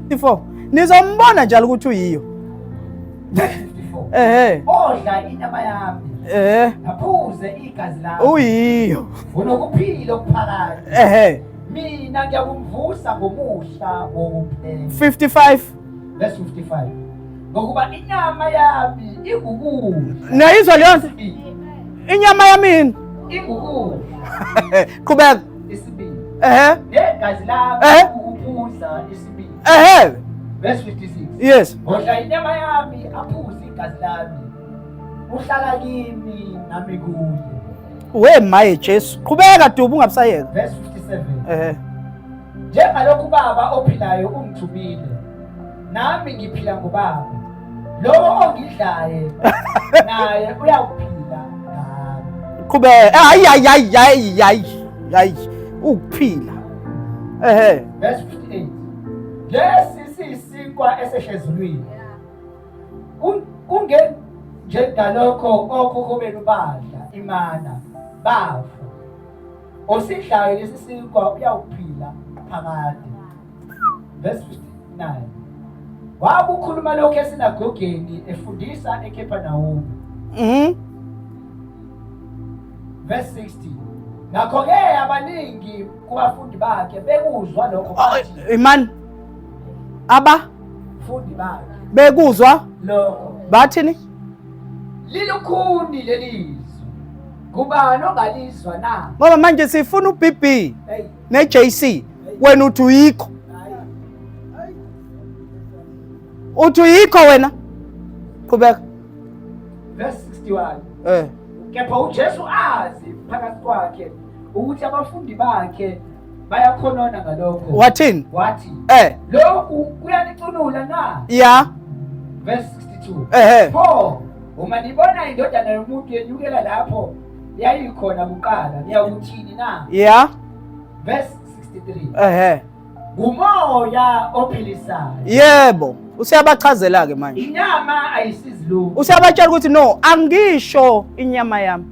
Ifo nizombona njalo ukuthi uyiyo. Odla inyama yami. Aphuze igazi lami. Uyiyo. Unokuphila okuphakathi. Mina ngiyakumvusa ngomuhla wokuphela. 55. Verse 55. Ngokuba inyama yami igugulu. Nayizwa leyo nto. Inyama yami igugulu. Qhubeka. Isibili. Negazi lami ukuphuza isibili. Verse 56. Yes. Odla inyama yami aphuze igazi lami. Uhlala kimi nami kuye. We maye Jesu. Qhubeka dubu ungabusayeka. Verse 57. Njengalokhu baba ophilayo ungithumile. Nami ngiphila ngobaba. Lo ongidlaye naye uyakuphila Qhubeka. Hayi. Ukuphila. Verse 58. Lesi siyisinkwa esehlezulwini. Njengalokho okhokho benu badla imana bafa. Osidlayo lesi sinkwa uyawuphila phakade. Verse 59. Wabukhuluma lokho esinagogeni efundisa eKapernaum. Verse 60. Ngakho-ke abaningi kubafundi bakhe bekuzwa lokho bathi. Imani. Fundi bakhe bekuzwa lokho bathini? Lilukhuni lelizwi. Kubani ongalizwa na? Ngoba manje sifuna uBB neJC. Wena uthi uyikho. Uthi uyikho wena. Qhubeka. Verse 61. Kepha uJesu azi phakathi kwakhe ukuthi abafundi bakhe bayakhonona ngalokho. Wathini? Wathi lokhu kuyanicunula na? Yeah. Verse 62. Pho uma nibona indodana yomuntu yenyukela lapho yayikhona kuqala niyakuthini na? Yeah. Verse 63. Ngumoya ophilisayo. Yebo. Usiyabachazela ke manje. Inyama ayisizi lutho. Usiyabatshela ukuthi no, angisho inyama yami.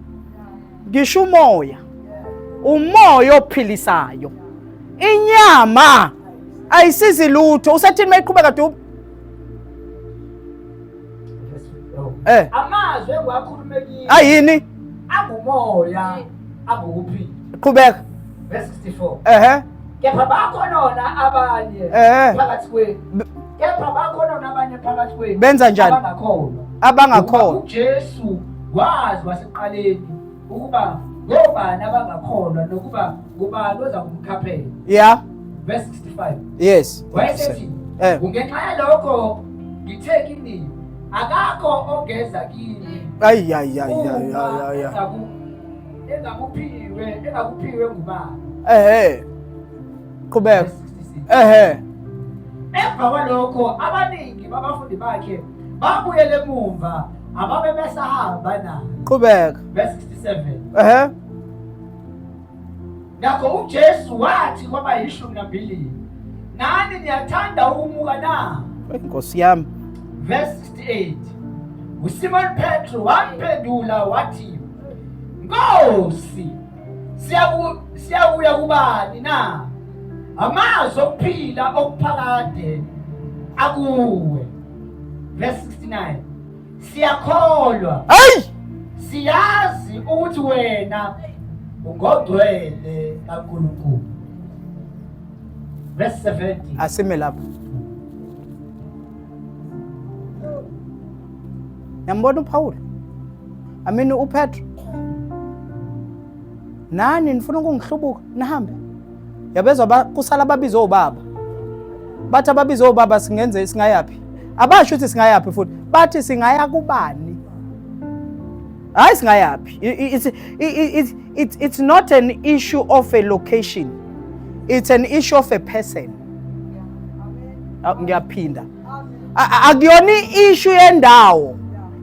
Ngisho umoya. Umoya ophilisayo. Inyama ayisizi lutho. Usathini mayiqhubeka dubu? Amazwi engiwakhulumekile. Ayini? Angumoya, akuphila. Qhubeka. Verse 64. Kepha bakhona abanye phakathi kwenu. Kepha bakhona abanye phakathi kwenu. Benza njani? Abangakholwa. uJesu wazi wasekuqaleni ukuba ngobani abangakholwa nokuba ngubani oza kumkhaphela. Yeah. Verse 65. Yes. Wayesethi kungenxa yalokho ngithe kini akakho ongeza kini. Engakuphiwe ngubani. Qhubeka. Emva kwalokho abaningi babafundi bakhe babuyele emuva ababe besahamba naye. Qhubeka. Verse 67. Ngakho uJesu wathi kwabayishumi-nambili, nani niyathanda ukumuka na? Nkosi yami. Verse 68. uSimon Petro wamphendula wathi, Nkosi, siyakuya kubani na? Amazwi okuphila okuphakade akuwe. Verse 69. Siyakholwa. Siyazi ukuthi wena ungogcwele kaNkulunkulu. Verse 70. Asime lapho. Yambona uPaul. Amini uPetro. Nani nifuna ukungihlubuka nihambe. Yabezwa kusala babizwe obaba. Bathi ababizwe obaba singenze singayapi? Abasho ukuthi singayapi futhi. Bathi singaya kubani? Hayi singayapi. It's not an issue of a location. It's an issue of a person. Ngiyaphinda. Akuyona issue yendawo.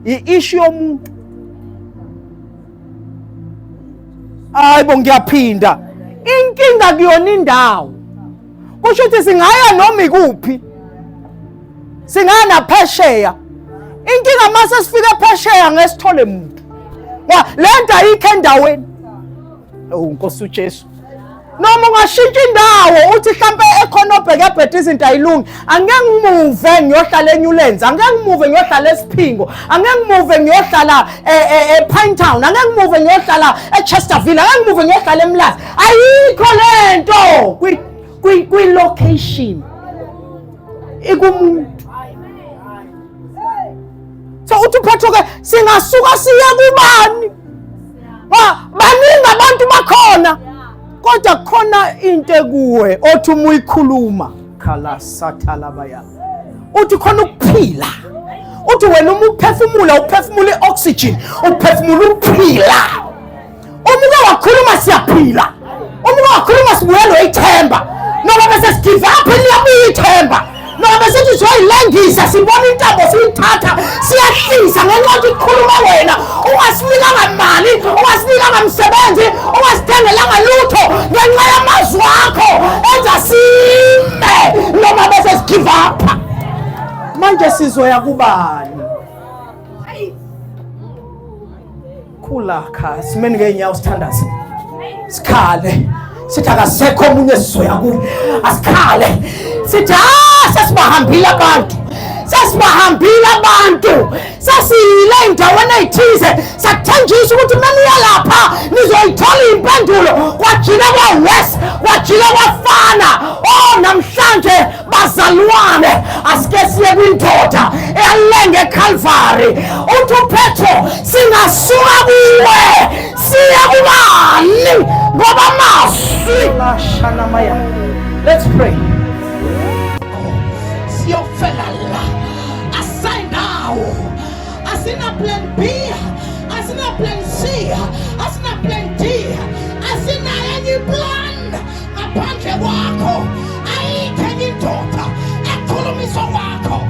I-issue yomuntu. Hayibo ngiyaphinda. Inkinga kuyona indawo. Kusho ukuthi singaya noma ikuphi. Singaya naphesheya. Inkinga mase sifika phesheya ngesithole umuntu. Lento ayikho endaweni. Nkosi uJesu. Noma ungashintsha indawo uthi mhlambe ekhona obheke ebhede izinto ayilungi, angeke ngimuve ngiyohlala eNewlands, angeke ngimuve ngiyohlala eSiphingo, angeke ngimuve ngiyohlala ePinetown, angeke ngimuve ngiyohlala eChesterville, angeke ngimuve ngiyohlala eMlazi. Ayikho lento kwi location ikumuntu. So uthi Petro ke singasuka siya kubani? Baningi abantu bakhona. Kodwa khona into kuwe othi uma uyikhuluma khala sathalabaya. Uthi khona ukuphila. Uthi wena uma uphefumula ioxygen, uphefumula ukuphila. Uma wakhuluma siyaphila. Uma wakhuluma sibuyelwe ithemba. Noma bese sigive up liyabuya ithemba. Noma bese sithi siyayilengisa, sibona intambo siyithatha, siyahlisa ngenxa yokuthi ikhuluma wena. Ungasinikanga mali, ungasinikanga msebenzi, ungasithengelanga lutho, ngenxa yamazwi akho enza sime noma bese sigive up. Manje sizoya kubani? Khulakha simeni ngeenyawo sithandaze, sikhale sithi akasekho omunye sizoya kuye. Asikhale sithi sesibahambile abantu, sesibahambile abantu, sesiyile ey'ndaweni ey'thize, sakuthenjisa ukuthi maniya lapha nizoyithola iy'mpendulo. Kwajike kwawesi, kwajike kwafana. Namhlanje bazalwane, asike siye kwindoda eyalenge eCalvary. Uthi uPetro, singasuka kuwe siye kubani? Ngoba amazwi. Let's pray.